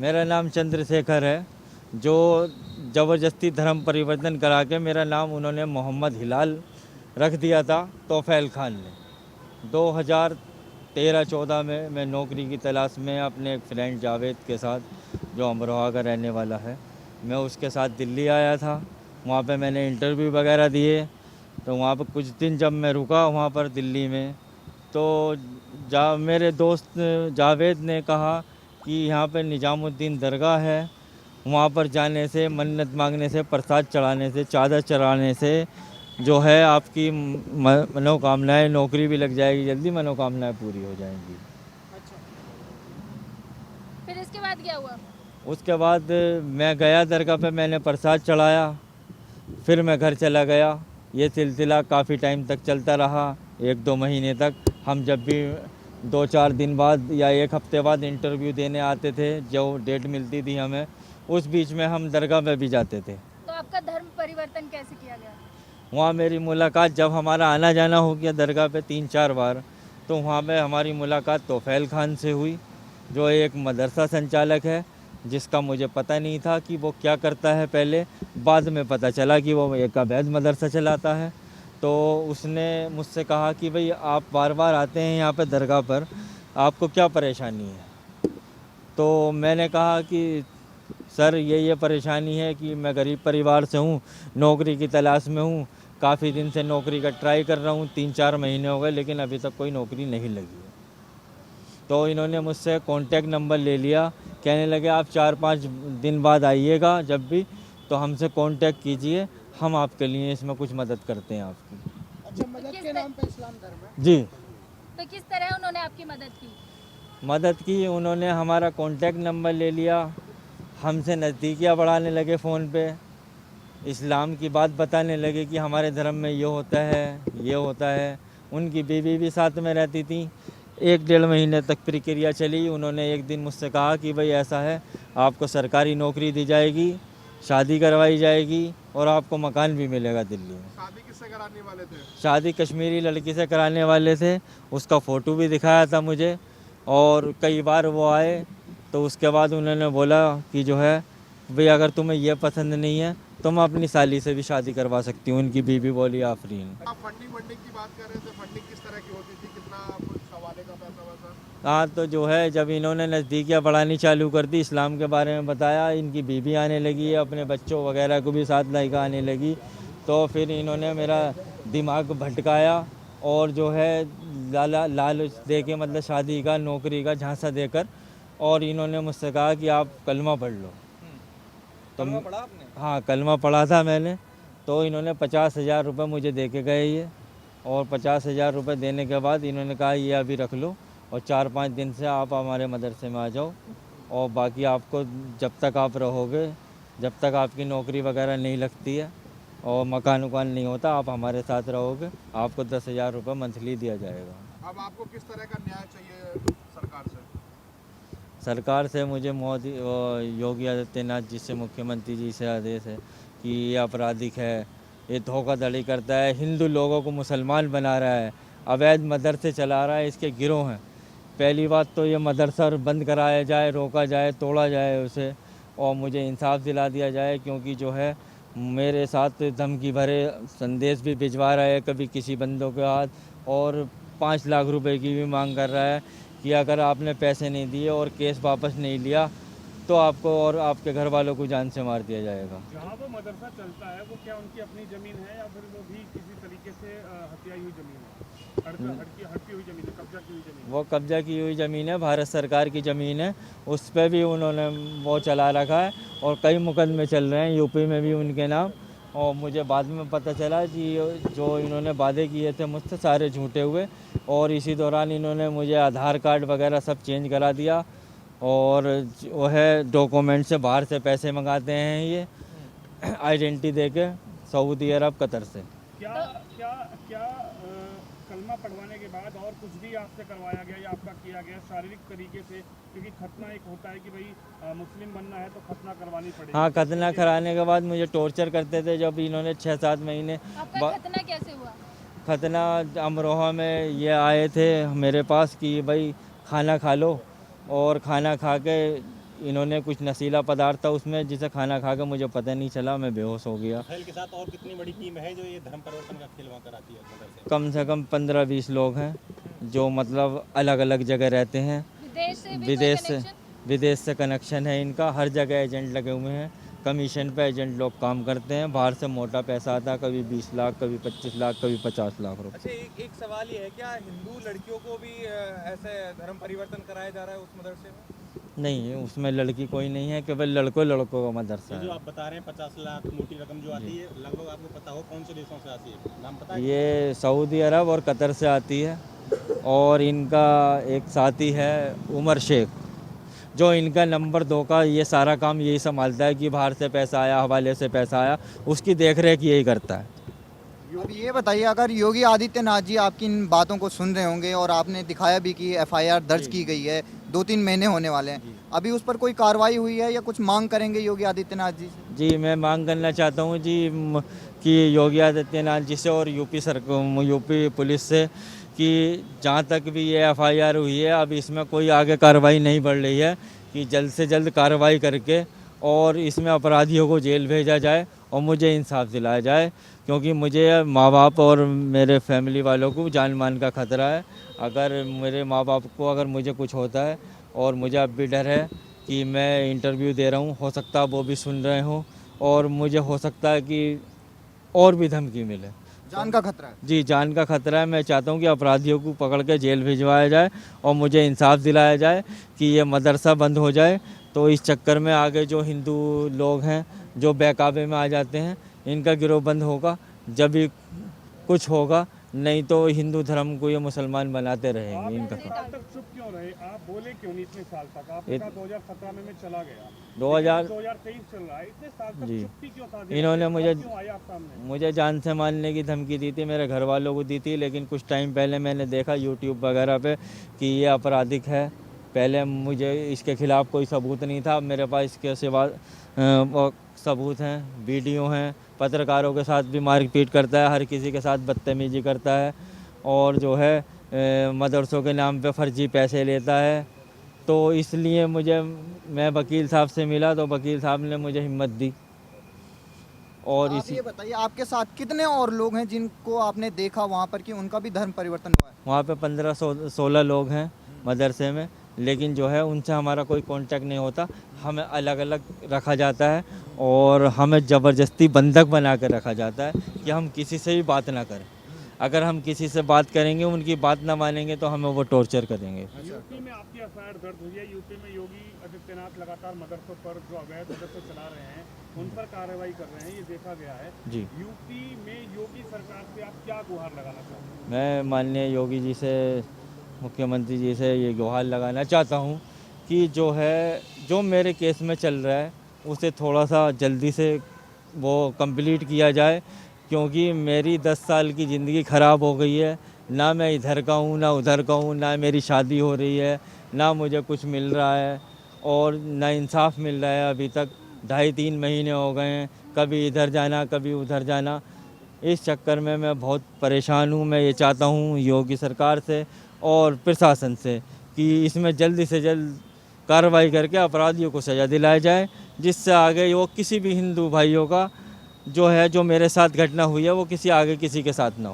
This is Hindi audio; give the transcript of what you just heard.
मेरा नाम चंद्रशेखर है। जो ज़बरदस्ती धर्म परिवर्तन करा के मेरा नाम उन्होंने मोहम्मद हिलाल रख दिया था तोफ़ैल खान ने। 2013-14 में मैं नौकरी की तलाश में अपने एक फ्रेंड जावेद के साथ, जो अमरोहा का रहने वाला है, मैं उसके साथ दिल्ली आया था। वहाँ पे मैंने इंटरव्यू वगैरह दिए। तो वहाँ पर कुछ दिन जब मैं रुका वहाँ पर दिल्ली में, तो मेरे दोस्त जावेद ने कहा कि यहाँ पे निजामुद्दीन दरगाह है, वहाँ पर जाने से, मन्नत मांगने से, प्रसाद चढ़ाने से, चादर चढ़ाने से जो है आपकी मनोकामनाएं, नौकरी भी लग जाएगी, जल्दी मनोकामनाएं पूरी हो जाएंगी। अच्छा, फिर इसके बाद क्या हुआ? उसके बाद मैं गया दरगाह पे, मैंने प्रसाद चढ़ाया, फिर मैं घर चला गया। ये सिलसिला काफ़ी टाइम तक चलता रहा, 1-2 महीने तक। हम जब भी 2-4 दिन बाद या 1 हफ्ते बाद इंटरव्यू देने आते थे, जो डेट मिलती थी हमें, उस बीच में हम दरगाह में भी जाते थे। तो आपका धर्म परिवर्तन कैसे किया गया? वहाँ मेरी मुलाकात, जब हमारा आना जाना हो गया दरगाह पे 3-4 बार, तो वहाँ पे हमारी मुलाकात तोफ़ैल खान से हुई, जो एक मदरसा संचालक है, जिसका मुझे पता नहीं था कि वो क्या करता है पहले। बाद में पता चला कि वो एक अवैध मदरसा चलाता है। तो उसने मुझसे कहा कि भाई आप बार बार आते हैं यहाँ पे दरगाह पर, आपको क्या परेशानी है? तो मैंने कहा कि सर ये परेशानी है कि मैं गरीब परिवार से हूँ, नौकरी की तलाश में हूँ, काफ़ी दिन से नौकरी का ट्राई कर रहा हूँ, 3-4 महीने हो गए, लेकिन अभी तक कोई नौकरी नहीं लगी है। तो इन्होंने मुझसे कॉन्टैक्ट नंबर ले लिया, कहने लगे आप 4-5 दिन बाद आइएगा जब भी, तो हमसे कॉन्टैक्ट कीजिए, हम आपके लिए इसमें कुछ मदद करते हैं आपकी। अच्छा, मदद के नाम पे इस्लाम धर्म है। जी, तो किस तरह उन्होंने आपकी मदद की? मदद की। उन्होंने हमारा कॉन्टैक्ट नंबर ले लिया, हमसे नज़दीकियाँ बढ़ाने लगे फ़ोन पे, इस्लाम की बात बताने लगे कि हमारे धर्म में ये होता है, ये होता है। उनकी बीवी भी साथ में रहती थी। 1-1.5 महीने तक प्रक्रिया चली। उन्होंने एक दिन मुझसे कहा कि भाई ऐसा है, आपको सरकारी नौकरी दी जाएगी, शादी करवाई जाएगी और आपको मकान भी मिलेगा दिल्ली में। शादी किससे कराने वाले थे? शादी कश्मीरी लड़की से कराने वाले थे। उसका फ़ोटो भी दिखाया था मुझे, और कई बार वो आए, तो उसके बाद उन्होंने बोला कि जो है भाई अगर तुम्हें ये पसंद नहीं है, तुम अपनी साली से भी शादी करवा सकती हो। उनकी बीवी बोली आफरीन। आप फंडिंग की बात कर रहे थे, फंडिंग किस तरह की होती थी, कितना कुछ हवाले का पैसा वैसा? हाँ, तो जो है जब इन्होंने नज़दीकियाँ बढ़ानी चालू कर दी, इस्लाम के बारे में बताया, इनकी बीवी आने लगी, अपने बच्चों वगैरह को भी साथ लेकर आने लगी, तो फिर इन्होंने मेरा दिमाग भटकाया और जो है लालच दे के, मतलब शादी का, नौकरी का झांसा देकर, और इन्होंने मुझसे कहा कि आप कलमा पढ़ लो। तो कलमा पढ़ा आपने? हाँ, कलमा पढ़ा था मैंने। तो इन्होंने 50,000 रुपये मुझे दे के गए ये, और 50,000 रुपये देने के बाद इन्होंने कहा ये अभी रख लो, और 4-5 दिन से आप हमारे मदरसे में आ जाओ, और बाकी आपको जब तक आप रहोगे, जब तक आपकी नौकरी वगैरह नहीं लगती है और मकान वकान नहीं होता, आप हमारे साथ रहोगे, आपको 10,000 रुपये मंथली दिया जाएगा। अब आपको किस तरह का न्याय चाहिए सरकार से? सरकार से मुझे मोदी योगी आदित्यनाथ जी से, मुख्यमंत्री जी से आदेश है कि ये आपराधिक है, ये धोखाधड़ी करता है, हिंदू लोगों को मुसलमान बना रहा है, अवैध मदरसे चला रहा है, इसके गिरोह हैं। पहली बात तो ये मदरसा बंद कराया जाए, रोका जाए, तोड़ा जाए उसे, और मुझे इंसाफ दिला दिया जाए, क्योंकि जो है मेरे साथ धमकी भरे संदेश भी भिजवा रहा है कभी किसी बंदों के हाथ, और 5 लाख रुपए की भी मांग कर रहा है कि अगर आपने पैसे नहीं दिए और केस वापस नहीं लिया तो आपको और आपके घर वालों को जान से मार दिया जाएगा। जहाँ वो मदरसा चलता है वो क्या उनकी अपनी ज़मीन है या फिर वो भी किसी तरीके से हत्याई हुई ज़मीन है, हड़पी हुई ज़मीन है, कब्जा की हुई ज़मीन है? वो कब्जा की हुई ज़मीन है, भारत सरकार की ज़मीन है, उस पर भी उन्होंने वो चला रखा है, और कई मुकदमे चल रहे हैं यूपी में भी उनके नाम। और मुझे बाद में पता चला कि जो इन्होंने वादे किए थे मुझसे सारे झूठे हुए, और इसी दौरान इन्होंने मुझे आधार कार्ड वगैरह सब चेंज करा दिया, और वो है डॉक्यूमेंट से बाहर से पैसे मंगाते हैं ये, आइडेंटिटी दे के, सऊदी अरब, कतर से। क्या क्या क्या कलमा पढ़वाने के बाद और कुछ भी आपसे करवाया गया या आपका किया गया शारीरिक तरीके से? क्योंकि खतना एक होता है कि भाई मुस्लिम बनना है तो खतना करवानी पड़ेगी। हाँ, खतना कराने के बाद मुझे टॉर्चर करते थे। जब इन्होंने 6-7 महीने आपका खतना कैसे हुआ? खतना अमरोहा में ये आए थे मेरे पास कि भाई खाना खा लो, और खाना खा के इन्होंने कुछ नशीला पदार्थ था उसमें, जिसे खाना खा के मुझे पता नहीं चला, मैं बेहोश हो गया। खेल के साथ और कितनी बड़ी टीम है जो ये धर्म परिवर्तन का खेल वहाँ कराती है मदरसे? कम से कम 15-20 लोग हैं जो मतलब अलग अलग जगह रहते हैं। विदेश से भी विदेश कोई से कनेक्शन? विदेश से कनेक्शन है इनका, हर जगह एजेंट लगे हुए हैं, कमीशन पे एजेंट लोग काम करते हैं। बाहर से मोटा पैसा आता है, कभी 20 लाख, कभी 25 लाख, कभी 50 लाख रुपए। अच्छा, एक सवाल ये है, क्या हिंदू लड़कियों को भी ऐसे धर्म परिवर्तन कराया जा रहा है उस मदरसे में? नहीं, उसमें लड़की कोई नहीं है, केवल लड़कों लड़कों का मदरसा ये जो है। आप बता रहे हैं 50 लाख मोटी रकम जो आती है, लगभग आपको पता हो कौन से देशों से आती है? नाम पता है? ये सऊदी अरब और कतर से आती है, और इनका एक साथी है उमर शेख, जो इनका नंबर 2 का ये सारा काम यही संभालता है कि बाहर से पैसा आया, हवाले से पैसा आया, उसकी देखरेख यही करता है। अब ये बताइए, अगर योगी आदित्यनाथ जी आपकी इन बातों को सुन रहे होंगे और आपने दिखाया भी कि एफआईआर दर्ज की गई है, 2-3 महीने होने वाले हैं, अभी उस पर कोई कार्रवाई हुई है या कुछ मांग करेंगे योगी आदित्यनाथ जी से? जी, मैं मांग करना चाहता हूँ जी कि योगी आदित्यनाथ जी से और यूपी पुलिस से कि जहाँ तक भी ये एफआईआर हुई है, अब इसमें कोई आगे कार्रवाई नहीं बढ़ रही है, कि जल्द से जल्द कार्रवाई करके और इसमें अपराधियों को जेल भेजा जाए और मुझे इंसाफ दिलाया जाए, क्योंकि मुझे माँ बाप और मेरे फैमिली वालों को जान मान का खतरा है। अगर मेरे माँ बाप को अगर मुझे कुछ होता है, और मुझे अब भी डर है कि मैं इंटरव्यू दे रहा हूँ, हो सकता है वो भी सुन रहे हों, और मुझे हो सकता है कि और भी धमकी मिले। जान का खतरा है? जी, जान का खतरा है। मैं चाहता हूँ कि अपराधियों को पकड़ के जेल भिजवाया जाए और मुझे इंसाफ दिलाया जाए कि ये मदरसा बंद हो जाए। तो इस चक्कर में आगे जो हिंदू लोग हैं जो बेकाबे में आ जाते हैं, इनका गिरोह बंद होगा जब भी कुछ होगा, नहीं तो हिंदू धर्म को ये मुसलमान बनाते आप रहेंगे। इनका इतने साल तक चुप क्यों रहे? आप बोले क्यों नहीं इतने साल तक? आपने कहा 2017 में मैं चला गया, 2023 चल रहा है, इतने साल तक जी। चुप्पी क्यों था? इन्होंने मुझे क्यों आया आप सामने? मुझे जान से मारने की धमकी दी थी, मेरे घर वालों को दी थी, लेकिन कुछ टाइम पहले मैंने देखा यूट्यूब वगैरह पे कि ये आपराधिक है। पहले मुझे इसके खिलाफ़ कोई सबूत नहीं था, अब मेरे पास इसके सिवा सबूत हैं, वीडियो हैं। पत्रकारों के साथ भी मारपीट करता है, हर किसी के साथ बदतमीजी करता है, और जो है मदरसों के नाम पे फर्जी पैसे लेता है। तो इसलिए मैं वकील साहब से मिला, तो वकील साहब ने मुझे हिम्मत दी। और आप इसी ये बताइए, आपके साथ कितने और लोग हैं जिनको आपने देखा वहाँ पर कि उनका भी धर्म परिवर्तन हुआ है? वहाँ पे 15-16 लोग हैं मदरसे में, लेकिन जो है उनसे हमारा कोई कांटेक्ट नहीं होता। हमें अलग अलग रखा जाता है और हमें ज़बरदस्ती बंधक बना कर रखा जाता है कि हम किसी से भी बात ना करें। अगर हम किसी से बात करेंगे, उनकी बात ना मानेंगे, तो हमें वो टॉर्चर करेंगे। यूपी में आपकी एफआईआर दर्ज हुई है। यूपी में योगी आदित्यनाथ लगातार मदरसों पर जो अवैध मदरसे चला रहे हैं, उन पर कार्रवाई कर रहे हैं, ये देखा गया है। जी, यूपी में योगी सरकार से आप क्या गुहार लगाना चाहते हैं? मैं माननीय योगी जी से, मुख्यमंत्री जी से ये गुहार लगाना चाहता हूँ कि जो मेरे केस में चल रहा है, उसे थोड़ा सा जल्दी से वो कंप्लीट किया जाए, क्योंकि मेरी 10 साल की ज़िंदगी ख़राब हो गई है। ना मैं इधर का हूँ, ना उधर का हूँ, ना मेरी शादी हो रही है, ना मुझे कुछ मिल रहा है, और ना इंसाफ मिल रहा है। अभी तक 2.5-3 महीने हो गए हैं, कभी इधर जाना, कभी उधर जाना। इस चक्कर में मैं बहुत परेशान हूँ। मैं ये चाहता हूँ योगी सरकार से और प्रशासन से कि इसमें जल्दी से जल्द कार्रवाई करके अपराधियों को सज़ा दिलाया जाए, जिससे आगे वो किसी भी हिंदू भाइयों का जो मेरे साथ घटना हुई है, वो किसी के साथ ना हो।